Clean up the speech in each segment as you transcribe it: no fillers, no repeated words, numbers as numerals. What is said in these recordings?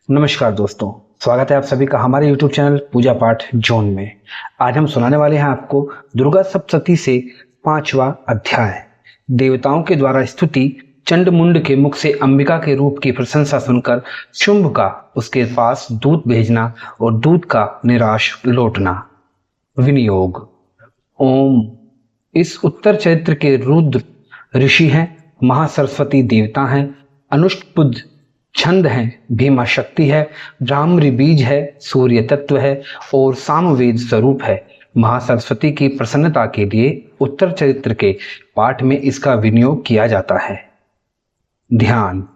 नमस्कार दोस्तों, स्वागत है आप सभी का हमारे YouTube चैनल पूजा पाठ जोन में। आज हम सुनाने वाले हैं आपको दुर्गा सप्तशती से 5वां अध्याय। देवताओं के द्वारा स्तुति। चंड मुंड के मुख से अंबिका के रूप की प्रशंसा सुनकर शुंभ का उसके पास दूत भेजना और दूत का निराश लौटना। विनियोग। ओम। इस उत्तर चैत्र के रुद्र ऋषि हैं, महासरस्वती देवता हैं, अनुष्टुप्त छंद है, भीमा शक्ति है, ब्राह्मरी बीज है, सूर्य तत्व है और सामवेद स्वरूप है। महासरस्वती की प्रसन्नता के लिए उत्तर चरित्र के पाठ में इसका विनियोग किया जाता है। ध्यान।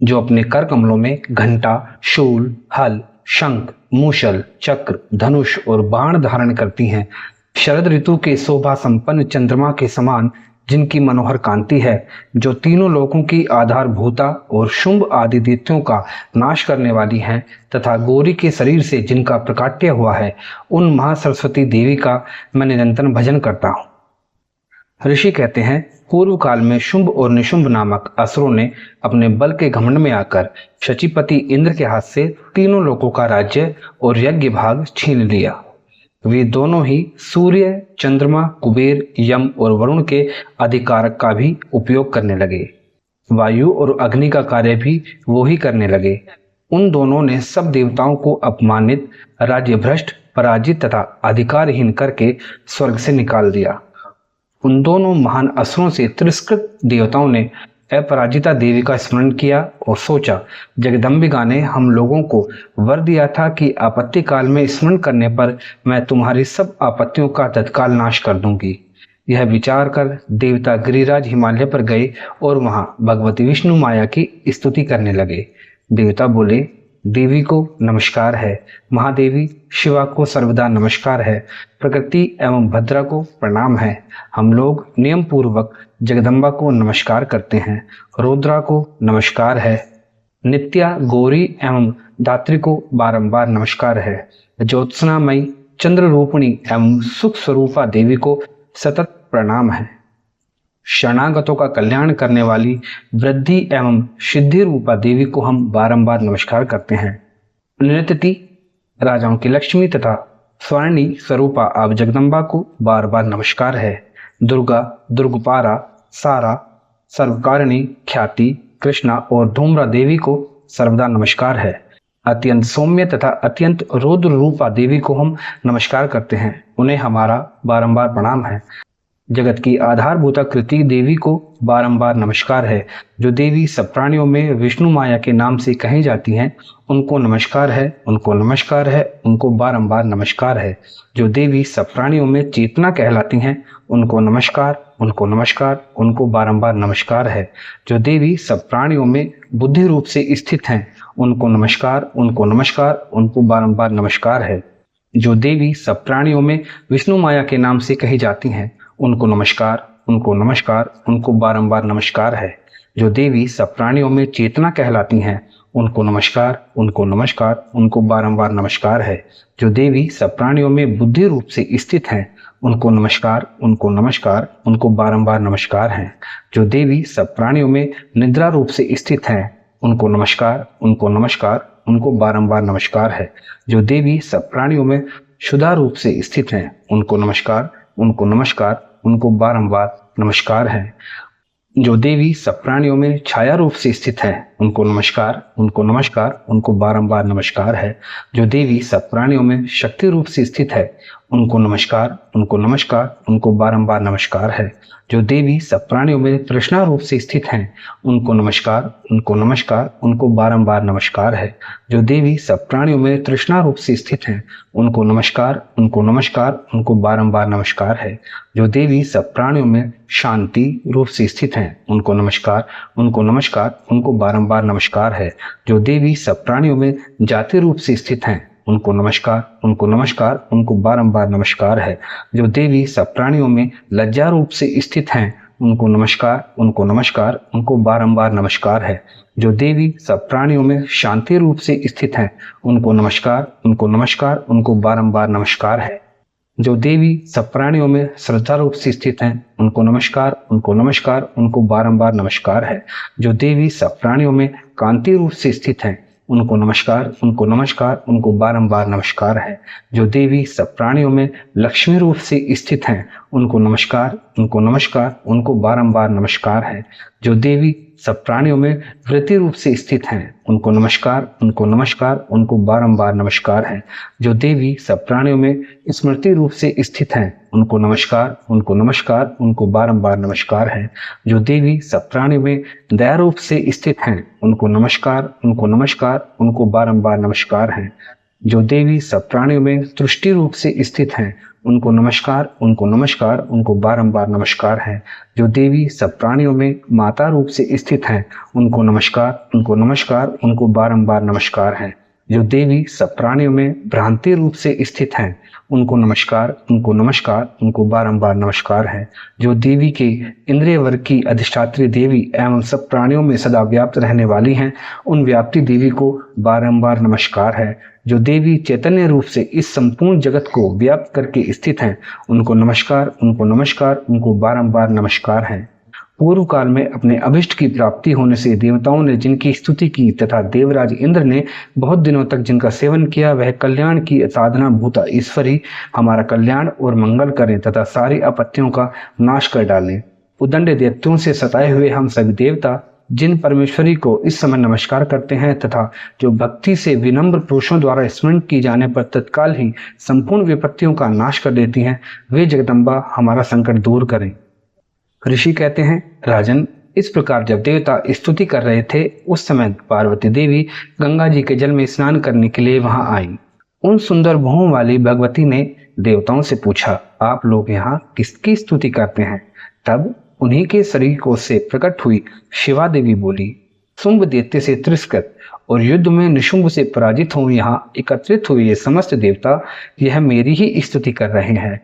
जो अपने कर कमलों में घंटा, शूल, हल, शंख, मूषल, चक्र, धनुष और बाण धारण करती हैं, शरद ऋतु के शोभा संपन्न चंद्रमा के समान जिनकी मनोहर कांति है, जो तीनों लोकों की आधारभूता और शुंभ आदि दैत्यों का नाश करने वाली हैं, तथा गौरी के शरीर से जिनका प्रकाट्य हुआ है, उन महासरस्वती देवी का मैं निरंतर भजन करता हूँ। ऋषि कहते हैं, पूर्व काल में शुंभ और निशुंभ नामक असुरों ने अपने बल के घमंड में आकर शचीपति इंद्र के हाथ से तीनों लोकों का राज्य और यज्ञ भाग छीन लिया। वे दोनों ही सूर्य, चंद्रमा, कुबेर, यम और वरुण के अधिकारक का भी उपयोग करने लगे। वायु और अग्नि का कार्य भी वो ही करने लगे। उन दोनों ने सब देवताओं को अपमानित, राज्य भ्रष्ट, पराजित तथा अधिकारहीन करके स्वर्ग से निकाल दिया। उन दोनों महान असुरों से तिरस्कृत देवताओं ने अपराजिता देवी का स्मरण किया और सोचा, जगदम्बिका ने हम लोगों को वर दिया था कि आपत्ति काल में स्मरण करने पर मैं तुम्हारी सब आपत्तियों का तत्काल नाश कर दूंगी। यह विचार कर देवता गिरिराज हिमालय पर गए और वहां भगवती विष्णु माया की स्तुति करने लगे। देवता बोले, देवी को नमस्कार है, महादेवी शिवा को सर्वदा नमस्कार है, प्रकृति एवं भद्रा को प्रणाम है। हम लोग नियम पूर्वक जगदम्बा को नमस्कार करते हैं, रुद्रा को नमस्कार है, नित्या, गौरी एवं दात्री को बारंबार नमस्कार है, ज्योत्सनामयी, चंद्र रूपिणी एवं सुख स्वरूपा देवी को सतत प्रणाम है। शरणागतों का कल्याण करने वाली वृद्धि एवं सिद्धि रूपा देवी को हम बारंबार नमस्कार करते हैं। नृत्यति, राजाओं की लक्ष्मी तथा स्वर्णी स्वरूपा आप जगदम्बा को बार बार नमस्कार है। दुर्गा, दुर्गपारा, सारा, सर्वकारिणी, ख्याति, कृष्णा और धूम्रा देवी को सर्वदा नमस्कार है। अत्यंत सौम्य तथा अत्यंत रौद्र रूपा देवी को हम नमस्कार करते हैं, उन्हें हमारा बारंबार प्रणाम है। जगत की आधारभूता कृति देवी को बारंबार नमस्कार है। जो देवी सब प्राणियों में विष्णु माया के नाम से कही जाती हैं, उनको नमस्कार है, उनको नमस्कार है, उनको बारंबार नमस्कार है। जो देवी सब प्राणियों में चेतना कहलाती हैं, उनको नमस्कार, उनको नमस्कार, उनको बारंबार नमस्कार है। जो देवी सब प्राणियों में बुद्धि रूप से स्थित हैं, उनको नमस्कार, उनको नमस्कार, उनको बारंबार नमस्कार है। जो देवी सब प्राणियों में विष्णु माया के नाम से कही जाती हैं, उनको नमस्कार, उनको नमस्कार, उनको बारंबार नमस्कार है। जो देवी सब प्राणियों में चेतना कहलाती हैं, उनको नमस्कार, उनको नमस्कार, उनको बारंबार नमस्कार है। जो देवी सब प्राणियों में बुद्धि रूप से स्थित हैं, उनको नमस्कार, उनको नमस्कार, उनको बारंबार नमस्कार है। जो देवी सब प्राणियों में निद्रा रूप से स्थित हैं, उनको नमस्कार, उनको नमस्कार, उनको बारंबार नमस्कार है। जो देवी सब प्राणियों में क्षुधा रूप से स्थित हैं, उनको नमस्कार, उनको नमस्कार, उनको बारंबार नमस्कार है। जो देवी सब प्राणियों में छाया रूप से स्थित है, उनको नमस्कार, उनको नमस्कार, उनको बारंबार नमस्कार है। जो देवी सब प्राणियों में शक्ति रूप से स्थित है, उनको नमस्कार, उनको नमस्कार, उनको बारंबार नमस्कार है। जो देवी सब प्राणियों में तृष्णा रूप से स्थित हैं, उनको नमस्कार, उनको नमस्कार, उनको बारंबार नमस्कार है। जो देवी सब प्राणियों में तृष्णा रूप से स्थित हैं, उनको नमस्कार, उनको नमस्कार, उनको बारंबार नमस्कार है। जो देवी सब प्राणियों में शांति रूप से स्थित हैं, उनको नमस्कार, उनको नमस्कार, उनको बारंबार नमस्कार है। जो देवी सब प्राणियों में जाति रूप से स्थित हैं, उनको नमस्कार, उनको नमस्कार, उनको बारंबार नमस्कार है। जो देवी सब प्राणियों में लज्जा रूप से स्थित हैं, उनको नमस्कार, उनको नमस्कार, उनको बारंबार नमस्कार है। जो देवी सब प्राणियों में शांति रूप से स्थित हैं, उनको नमस्कार, उनको नमस्कार, उनको बारंबार नमस्कार है। जो देवी सब प्राणियों में श्रद्धा रूप से स्थित हैं, उनको नमस्कार, उनको नमस्कार, उनको बारंबार नमस्कार है। जो देवी सब प्राणियों में कांति रूप से स्थित हैं, उनको नमस्कार, उनको नमस्कार, उनको बारंबार नमस्कार है। जो देवी सब प्राणियों में लक्ष्मी रूप से स्थित हैं, उनको नमस्कार, उनको नमस्कार, उनको बारंबार नमस्कार है। जो देवी सब प्राणियों में वृत्ति रूप से स्थित हैं, उनको नमस्कार, उनको नमस्कार, उनको बारंबार नमस्कार है। जो देवी सब प्राणियों में स्मृति रूप से स्थित हैं, उनको नमस्कार, उनको नमस्कार, उनको बारंबार नमस्कार है। जो देवी सब प्राणियों में दया रूप से स्थित हैं, उनको नमस्कार, उनको नमस्कार, उनको बारंबार नमस्कार है। जो देवी सब प्राणियों में तुष्टि रूप से स्थित हैं, उनको नमस्कार, उनको नमस्कार, उनको बारंबार नमस्कार है। जो देवी सब प्राणियों में माता रूप से स्थित हैं, उनको नमस्कार, उनको नमस्कार, उनको बारंबार नमस्कार है। जो देवी सब प्राणियों में भ्रांति रूप से स्थित हैं, उनको नमस्कार, उनको नमस्कार, उनको बारंबार नमस्कार है। जो देवी के इंद्रिय वर्ग की अधिष्ठात्री देवी एवं सब प्राणियों में सदा व्याप्त रहने वाली हैं, उन व्याप्ति देवी को बारंबार नमस्कार है। जो देवी चैतन्य रूप से इस संपूर्ण जगत को व्याप्त करके स्थित हैं, उनको नमस्कार, उनको नमस्कार, उनको बारंबार नमस्कार है। पूर्व काल में अपने अभिष्ट की प्राप्ति होने से देवताओं ने जिनकी स्तुति की तथा देवराज इंद्र ने बहुत दिनों तक जिनका सेवन किया, वह कल्याण की साधना भूता ईश्वर ही हमारा कल्याण और मंगल करें तथा सारी आपत्तियों का नाश कर डालें। उदंड दैत्यों से सताए हुए हम सभी देवता जिन परमेश्वरी को इस समय नमस्कार करते हैं तथा जो भक्ति से विनम्र पुरुषों द्वारा स्मरण की जाने पर तत्काल ही संपूर्ण विपत्तियों का नाश कर देती हैं, वे जगदम्बा हमारा संकट दूर करें। ऋषि कहते हैं, राजन, इस प्रकार जब देवता स्तुति कर रहे थे, उस समय पार्वती देवी गंगा जी के जल में स्नान करने के लिए वहां आई। उन सुंदर भुवों वाली भगवती ने देवताओं से पूछा, आप लोग यहाँ किसकी स्तुति करते हैं? तब उन्हीं के शरीर को से प्रकट हुई शिवा देवी बोली, शुंभ दैत्य से तिरस्कृत और युद्ध में निशुंभ से पराजित हो यहाँ एकत्रित हुए ये समस्त देवता यह मेरी ही स्तुति कर रहे हैं।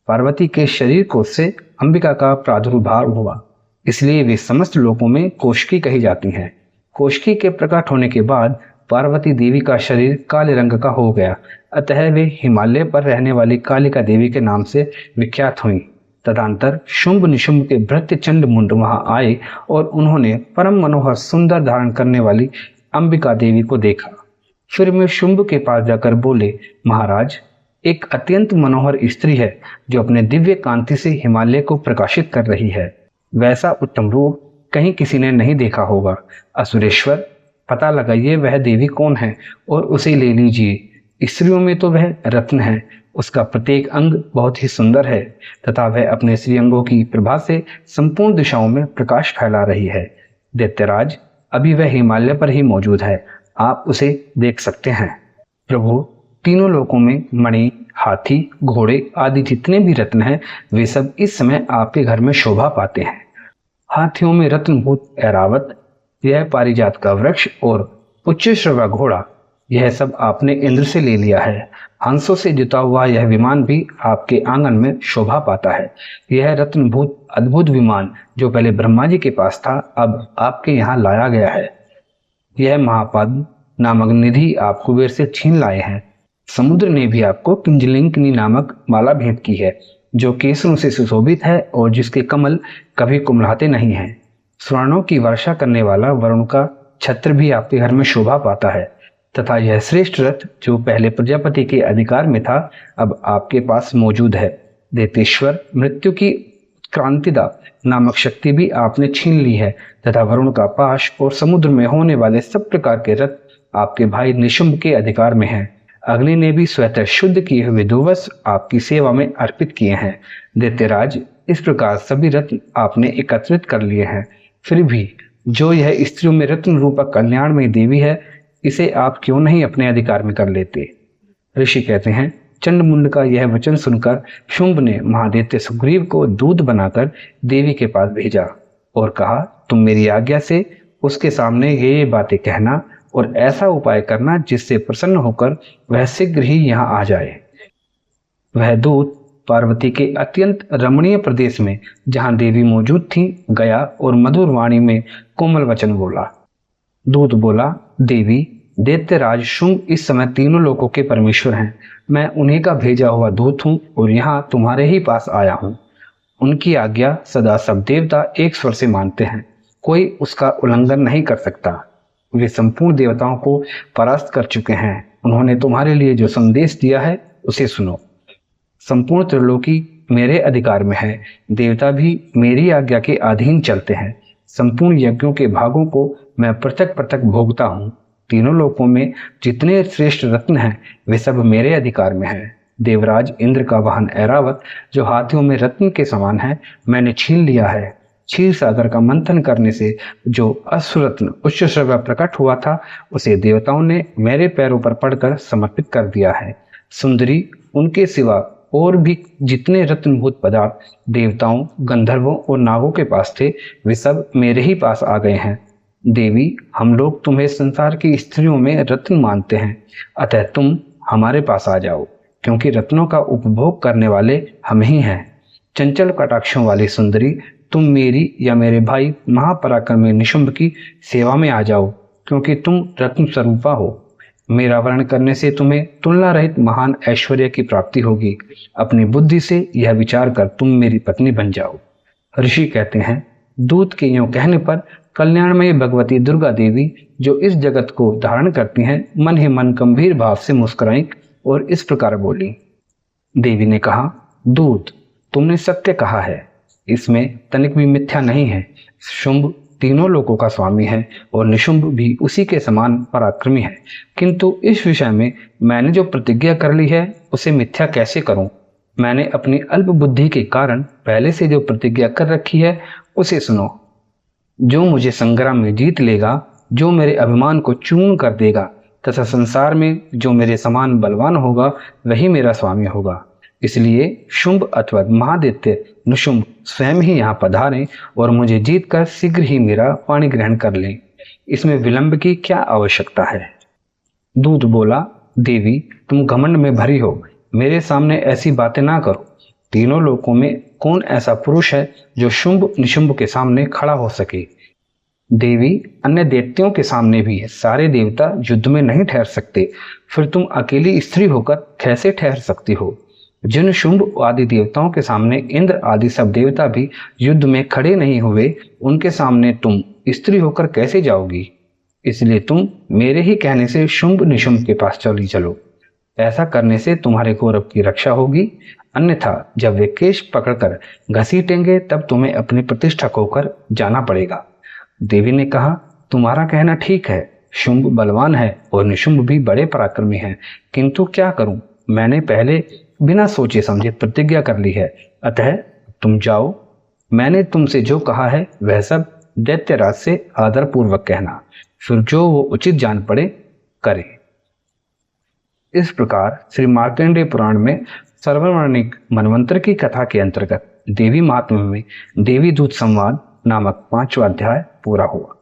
पार्वती के शरीर को से अंबिका का प्रादुर्भाव हुआ, इसलिए वे समस्त लोकों में कोशकी कही जाती हैं। कोशकी के प्रकट होने के बाद पार्वती देवी का शरीर काले रंग का हो गया, अतः वे हिमालय पर रहने वाली कालिका देवी के नाम से विख्यात हुई। तदंतर शुंभ निशुंभ के भृत्य चंड मुंड वहां आए और उन्होंने परम मनोहर सुंदर धारण करने वाली अंबिका देवी को देखा। फिर वे शुंभ के पास जाकर बोले, महाराज, एक अत्यंत मनोहर स्त्री है जो अपने दिव्य कांति से हिमालय को प्रकाशित कर रही है। वैसा उत्तम रूप कहीं किसी ने नहीं देखा होगा। असुरेश्वर, पता लगाइए वह देवी कौन है और उसे ले लीजिए। स्त्रियों में तो वह रत्न है, उसका प्रत्येक अंग बहुत ही सुंदर है तथा वह अपने श्रीअंगों की प्रभा से संपूर्ण दिशाओं में प्रकाश फैला रही है। दैत्यराज, अभी वह हिमालय पर ही मौजूद है, आप उसे देख सकते हैं। प्रभु, तीनों लोकों में मणि, हाथी, घोड़े आदि जितने भी रत्न हैं, वे सब इस समय आपके घर में शोभा पाते हैं। हाथियों में रत्नभूत ऐरावत, यह पारिजात का वृक्ष और उच्चश्रवा घोड़ा, यह सब आपने इंद्र से ले लिया है। हंसों से जुता हुआ यह विमान भी आपके आंगन में शोभा पाता है। यह रत्नभूत अद्भुत विमान जो पहले ब्रह्मा जी के पास था, अब आपके यहाँ लाया गया है। यह महापद्म नामक निधि आप कुबेर से छीन लाए हैं। समुद्र ने भी आपको किंजलिंकनी नामक माला भेंट की है, जो केसरों से सुशोभित है और जिसके कमल कभी कुम्हलाते नहीं हैं। स्वर्णों की वर्षा करने वाला वरुण का छत्र भी आपके घर में शोभा पाता है तथा यह श्रेष्ठ रथ जो पहले प्रजापति के अधिकार में था, अब आपके पास मौजूद है। दैत्येश्वर, मृत्यु की क्रांतिदा नामक शक्ति भी आपने छीन ली है तथा वरुण का पाश और समुद्र में होने वाले सब प्रकार के रथ आपके भाई निशुंभ के अधिकार में हैं। अग्नि ने भी स्वतः शुद्ध किए हुए दुवस आपकी सेवा में अर्पित किए हैं। दैत्यराज, इस प्रकार सभी रत्न आपने एकत्रित कर लिए हैं, फिर भी जो यह स्त्रियों में रत्न रूपा कल्याणमयी देवी है, इसे आप क्यों नहीं अपने अधिकार में कर लेते? ऋषि कहते हैं, चंडमुंड का यह वचन सुनकर शुंभ ने महादैत्य सुग्रीव को दूत बनाकर देवी के पास भेजा और कहा, तुम मेरी आज्ञा से उसके सामने ये बातें कहना और ऐसा उपाय करना जिससे प्रसन्न होकर वह शीघ्र ही यहाँ आ जाए। वह दूत पार्वती के अत्यंत रमणीय प्रदेश में जहाँ देवी मौजूद थी गया और मधुर वाणी में कोमल वचन बोला। दूत बोला, देवी, दैत्यराज शुंभ इस समय तीनों लोकों के परमेश्वर हैं। मैं उन्हीं का भेजा हुआ दूत हूँ और यहाँ तुम्हारे ही पास आया हूँ। उनकी आज्ञा सदा सब देवता एक स्वर से मानते हैं, कोई उसका उल्लंघन नहीं कर सकता। वे संपूर्ण देवताओं को परास्त कर चुके हैं। उन्होंने तुम्हारे लिए जो संदेश दिया है उसे सुनो। संपूर्ण त्रिलोकी मेरे अधिकार में है। देवता भी मेरी आज्ञा के अधीन चलते हैं। संपूर्ण यज्ञों के भागों को मैं पृथक पृथक भोगता हूँ। तीनों लोकों में जितने श्रेष्ठ रत्न हैं वे सब मेरे अधिकार में हैं। देवराज इंद्र का वाहन ऐरावत जो हाथियों में रत्न के समान है मैंने छीन लिया है। क्षीर सागर का मंथन करने से जो अश्वरत्न उच्च श्रव्य प्रकट हुआ था उसे देवताओं ने मेरे पैरों पर पड़कर समर्पित कर दिया है। सुंदरी उनके सिवा और भी जितने रत्नभूत पदार्थ देवताओं, गंधर्वों और नागों के पास थे वे सब मेरे ही पास आ गए हैं। देवी, हम लोग तुम्हें संसार की स्त्रियों में रत्न मानते हैं, अतः तुम हमारे पास आ जाओ, क्योंकि रत्नों का उपभोग करने वाले हम ही हैं। चंचल कटाक्षों वाली सुंदरी, तुम मेरी या मेरे भाई महापराक्रमी निशुंभ की सेवा में आ जाओ, क्योंकि तुम रत्न स्वरूपा हो। मेरा वर्ण करने से तुम्हें तुलना रहित महान ऐश्वर्य की प्राप्ति होगी। अपनी बुद्धि से यह विचार कर तुम मेरी पत्नी बन जाओ। ऋषि कहते हैं, दूत के यूं कहने पर कल्याणमयी भगवती दुर्गा देवी जो इस जगत को धारण करती हैं मन ही मन गंभीर भाव से मुस्कुराई और इस प्रकार बोली। देवी ने कहा, दूत, तुमने सत्य कहा है, इसमें तनिक भी मिथ्या नहीं है। शुंभ तीनों लोकों का स्वामी है और निशुंभ भी उसी के समान पराक्रमी है, किंतु इस विषय में मैंने जो प्रतिज्ञा कर ली है उसे मिथ्या कैसे करूं? मैंने अपनी अल्प बुद्धि के कारण पहले से जो प्रतिज्ञा कर रखी है उसे सुनो। जो मुझे संग्राम में जीत लेगा, जो मेरे अभिमान को चूर्ण कर देगा तथा संसार में जो मेरे समान बलवान होगा वही मेरा स्वामी होगा। इसलिए शुंभ अथवा महादित्य निशुंभ स्वयं ही यहाँ पधारें और मुझे जीतकर शीघ्र ही मेरा पाणी ग्रहण कर लें। इसमें विलंब की क्या आवश्यकता है? दूत बोला, देवी, तुम घमंड में भरी हो, मेरे सामने ऐसी बातें ना करो। तीनों लोकों में कौन ऐसा पुरुष है जो शुंभ निशुंभ के सामने खड़ा हो सके? देवी, अन्य देवताओं के सामने भी सारे देवता युद्ध में नहीं ठहर सकते, फिर तुम अकेली स्त्री होकर कैसे ठहर सकती हो? जिन शुंभ आदि देवताओं के सामने इंद्र आदि सब देवता भी युद्ध में खड़े नहीं हुए, उनके सामने तुम स्त्री होकर कैसे जाओगी? इसलिए तुम मेरे ही कहने से शुंभ निशुंभ के पास चली चलो। ऐसा करने से तुम्हारे गौरव की रक्षा होगी, अन्यथा जब वे केश पकड़कर घसीटेंगे तब तुम्हें अपनी प्रतिष्ठा खोकर जाना पड़ेगा। देवी ने कहा, तुम्हारा कहना ठीक है, शुंभ बलवान है और निशुंभ भी बड़े पराक्रमी हैं, किंतु क्या करूं? मैंने पहले बिना सोचे समझे प्रतिज्ञा कर ली है, अतः तुम जाओ। मैंने तुमसे जो कहा है वह सब दैत्यराज से आदर पूर्वक कहना, फिर जो वो उचित जान पड़े करे। इस प्रकार श्री मार्कंडेय पुराण में सर्ववर्णिक मनवंतर की कथा के अंतर्गत देवी महात्म्य में देवी दूत संवाद नामक 5वां अध्याय पूरा हुआ।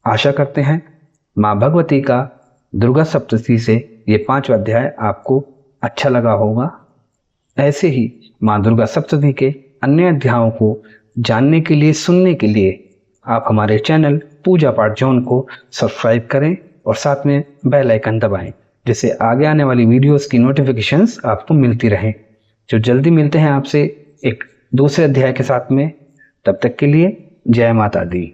आशा करते हैं माँ भगवती का दुर्गा सप्तशती से ये 5वां अध्याय आपको अच्छा लगा होगा। ऐसे ही माँ दुर्गा सप्तशती के अन्य अध्यायों को जानने के लिए, सुनने के लिए आप हमारे चैनल पूजा पाठ जोन को सब्सक्राइब करें और साथ में बेल आइकन दबाएं, जिससे आगे आने वाली वीडियोस की नोटिफिकेशंस आपको मिलती रहें। जो जल्दी मिलते हैं आपसे एक दूसरे अध्याय के साथ में, तब तक के लिए जय माता दी।